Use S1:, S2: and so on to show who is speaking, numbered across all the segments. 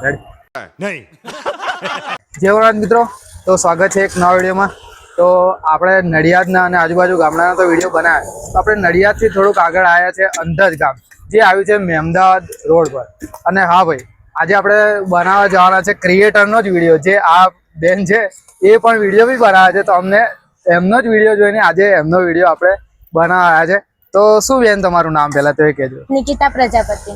S1: નહીં
S2: જય વરાજ મિત્રો, તો સ્વાગત છે એક નવા વિડીયોમાં. તો આપણે નડિયાદના અને આજુબાજુ ગામડાના તો વિડીયો બનાવ્યા. તો આપણે નડિયાદથી થોડુંક આગળ આવ્યા છે અંધજ ગામ, જે આવ્યું છે મેમદાવાદ રોડ પર. અને હા ભાઈ, આજે આપણે બનાવવા જવાના છે ક્રિએટરનો જ વિડીયો. જે આ બેન છે એ પણ વિડીયો બી બનાવે છે, તો અમને એમનો જ વિડીયો જોઈને આજે એમનો વિડીયો આપણે બનાવવા આવ્યા છે. તો શું બેન તમારું નામ પહેલાં તો એ કહેજો.
S3: નિકિતા પ્રજાપતિ.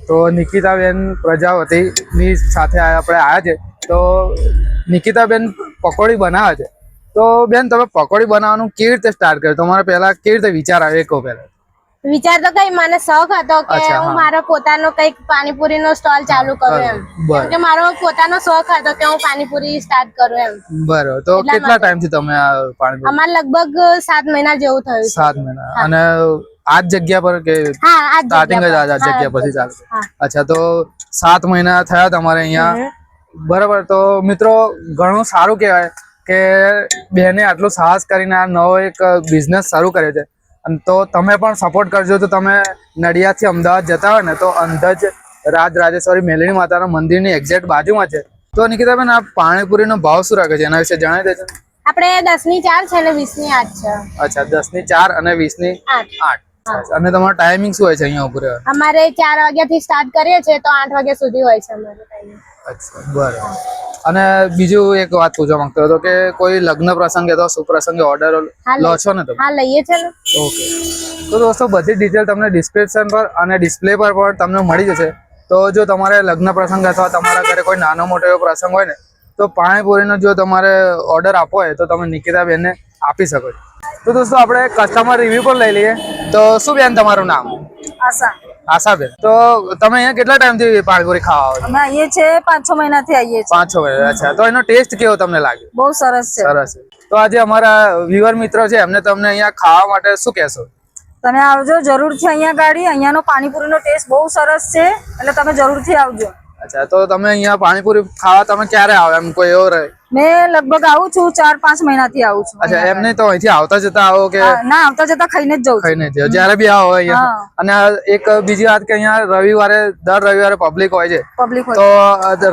S2: તો નિકિતાબેન પ્રજાપતિની સાથે આપણે આવ્યા છે. તો નિકિતાબેન પકોડી બનાવે છે. તો બેન, તમે પકોડી બનાવવાનું કેવી રીતે સ્ટાર્ટ કર્યું? તમારે પહેલા કેવી રીતે વિચાર આવ્યો? કહો પહેલા.
S3: વિચાર તો કઈ મને શોખ હતો કે
S2: અચ્છા, હા.
S3: હું મારો પોતાનો કઈક પાણીપુરી નો સ્ટોલ ચાલુ કરું એમ.
S2: બરાબર.
S3: કેમ કે મારો પોતાનો શોખ હતો કે હું પાણીપુરી સ્ટાર્ટ કરું એમ.
S2: બરાબર. તો
S3: એટલા
S2: કેટલા
S3: માટે.
S2: ટાઈમથી તમે આ પાણીપુરી?
S3: અમારે લગભગ 7 મહિના જેવું થયું છે.
S2: 7 મહિના. અને આ જ જગ્યા પર કે
S3: હા, આ
S2: સ્ટાર્ટિંગ જ આ જગ્યા પરથી ચાલુ? અચ્છા, તો 7 મહિના થયા તમારે અહીંયા. બરાબર. તો મિત્રો, ઘણું સારું કહેવાય કે બેને આટલું સાહસ કરીને આ નવો એક બિઝનેસ શરૂ કર્યો છે. અને તો તમે પણ સપોર્ટ કરજો. તો તમે નડિયાદથી અમદાવાદ જતા હોય ને, તો અંધજ રાજરાજેશ્વરી મેલડી માતાના મંદિરની એક્ઝેક્ટ બાજુમાં છે. તો નિકિતાબેન, આ પાણીપુરીનો ભાવ શું રાખે છે એના વિશે જણાવી દેજો.
S3: આપણે 10 ની 4 છે અને 20 ની 8 છે.
S2: અચ્છા, 10 ની 4 અને 20 ની 8. અને તમારો ટાઈમિંગ શું હોય છે અહીંયા ઉપર?
S3: અમારે 4 વાગ્યાથી સ્ટાર્ટ કરીએ છીએ તો 8 વાગ્યા સુધી હોય છે અમારો ટાઈમ.
S2: અચ્છા, બરાબર. અને બીજું એક વાત પૂછવા માંગતો હતો કે કોઈ લગ્ન પ્રસંગે અથવા સુપ્રસંગે ઓર્ડર લો છો ને તમે?
S3: હા, લઈએ છે ને.
S2: ઓકે. તો દોસ્તો, બધી ડિટેલ તમને ડિસ્ક્રિપ્શન પર અને ડિસ્પ્લે પર પણ તમને મળી જશે. તો જો તમારે લગ્ન પ્રસંગ અથવા તમારા ઘરે કોઈ નાનો મોટો એવો પ્રસંગ હોય ને, તો પાણીપુરીનો જો તમારે ઓર્ડર આપવો હોય તો તમે નિકિતાબેનને આપી શકો છો. તો દોસ્તો, આપણે કસ્ટમર રિવ્યુ પણ લઈ લઈએ. તો શું બેન તમારું નામ?
S4: આશા.
S2: આશાબેન. તો તમે અહીંયા કેટલા ટાઈમથી પાણીપુરી ખાવા આવો છો?
S4: અમે આવીએ છીએ 5-6 મહિનાથી આવીએ છીએ.
S2: 5-6 મહિના. અચ્છા, તો એનો ટેસ્ટ કેવો તમને લાગ્યો?
S4: બહુ સરસ છે.
S2: સરસ છે. તો આજે અમારા વ્યુઅર મિત્રો છે, એમને તમને અહીંયા ખાવા માટે શું કહેશો?
S4: તમે આવજો જરૂરથી અહીંયા ગાડી. અહીંયાનો પાણીપુરીનો ટેસ્ટ બહુ સરસ છે, એટલે તમે જરૂરથી આવજો.
S2: અચ્છા, તો તમે અહીંયા પાણીપુરી ખાવા તમે ક્યારે આવો? એમ કોઈ એવો રહે?
S4: મેં લગભગ આવું છું 4-5 મહિનાથી આવું છું.
S2: અચ્છા, એમ નહીં તો અહીંથી આવતા જતા આવો કે
S4: ના, આવતા જતા ખાઈને જ જઉં છું.
S2: ખાઈને જ જ્યારે બી આવો અહીંયા? અને એક બીજી વાત કે અહીંયા દર રવિવારે પબ્લિક હોય છે.
S4: પબ્લિક
S2: તો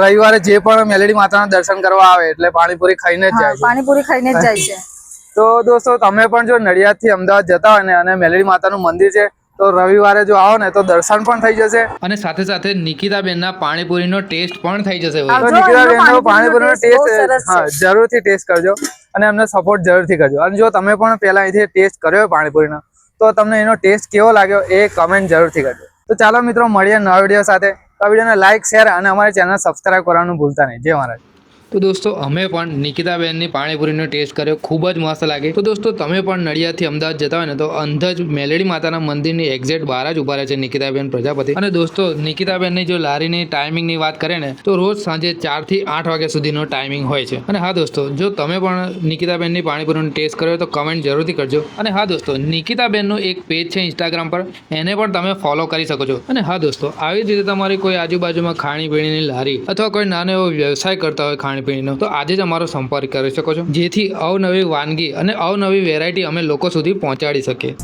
S2: રવિવારે જે પણ મેલડી માતાના દર્શન કરવા આવે એટલે પાણીપુરી ખાઈને જ જાય છે.
S4: પાણીપુરી ખાઈને જ જાય છે.
S2: તો દોસ્તો, તમે પણ જો નડિયાદથી અમદાવાદ જતા હોય ને અને મેલડી માતાનું મંદિર છે, તો રવિવારે જો આવો ને તો દર્શન પણ થઈ જશે અને સાથે સાથે નિકિતાબેનના પાણીપુરીનો ટેસ્ટ પણ થઈ જશે. તો નિકિતાબેનનો પાણીપુરીનો ટેસ્ટ જરૂરથી ટેસ્ટ કરજો અને એમને સપોર્ટ જરૂરથી કરજો. અને જો તમે પણ પહેલા અહીંથી ટેસ્ટ કર્યો પાણીપુરીનો, તો તમને એનો ટેસ્ટ કેવો લાગ્યો એ કમેન્ટ જરૂરથી કરજો. તો ચાલો મિત્રો, મળીએ નવા વિડીયો સાથે. આ વિડીયોને લાઇક, શેર અને અમારી ચેનલ સબસ્ક્રાઇબ કરવાનું ભૂલતા નહીં. જય મહારાજ. તો દોસ્તો, અમે પણ નિકિતાબેનની પાણીપુરીનો ટેસ્ટ કર્યો, ખૂબ જ મસ્ત લાગે. તો દોસ્તો, તમે પણ નડિયાદથી અમદાવાદ જતા હોય ને, તો અંધજ મેલડી માતાના મંદિરની એક્ઝેક્ટ બહાર જ ઉભા રહે છે નિકિતાબેન પ્રજાપતિ. અને દોસ્તો, નિકિતાબેનની જો લારીની ટાઈમિંગની વાત કરીએ ને, તો રોજ સાંજે 4 થી 8 વાગ્યા સુધીનો ટાઈમિંગ હોય છે. અને હા દોસ્તો, જો તમે પણ નિકિતાબેનની પાણીપુરીનો ટેસ્ટ કર્યો તો કમેન્ટ જરૂરથી કરજો. અને હા દોસ્તો, નિકિતાબેનનું એક પેજ છે ઇન્સ્ટાગ્રામ પર, એને પણ તમે ફોલો કરી શકો છો. અને હા દોસ્તો, આવી જ રીતે તમારી કોઈ આજુબાજુમાં ખાણીપીણીની લારી અથવા કોઈ નાનો એવો વ્યવસાય કરતા હોય ખાણીપીણીનો, તો આજે જ અમારો સંપર્ક કરી શકો છો, જેથી અવનવી વાનગી અને અવનવી વેરાયટી અમે લોકો સુધી પહોંચાડી શકીએ.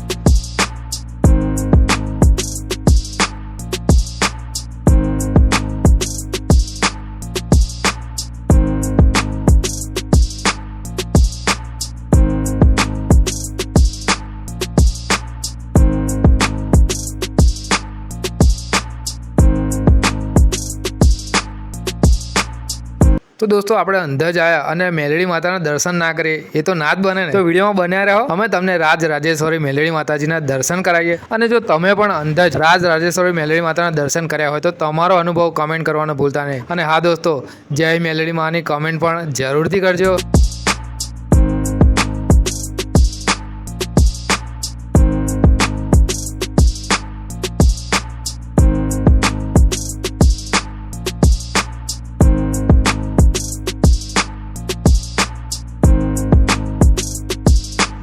S2: તો દોસ્તો, આપણે અંધજ આવ્યા અને મેલડી માતાના દર્શન ના કરીએ એ તો ના જ બને ને. તો વિડીયોમાં બન્યા રહો, અમે તમને રાજરાજેશ્વરી મેલડી માતાજીના દર્શન કરાવીએ. અને જો તમે પણ અંધજ રાજરાજેશ્વરી મેલડી માતાના દર્શન કર્યા હોય તો તમારો અનુભવ કમેન્ટ કરવાનો ભૂલતા નહીં. અને હા દોસ્તો, જય મેલડી માની કમેન્ટ પણ જરૂરથી કરજો.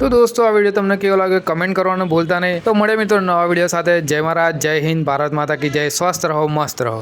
S2: તો દોસ્તો, આ વિડીયો તમને કેવો લાગ્યો કમેન્ટ કરવાનું ભૂલતા નહીં. તો મળે મિત્રો નવા વિડીયો સાથે. જય મહારાજ, જય હિન્દ, ભારત માતા કી જય. સ્વસ્થ રહો, મસ્ત રહો.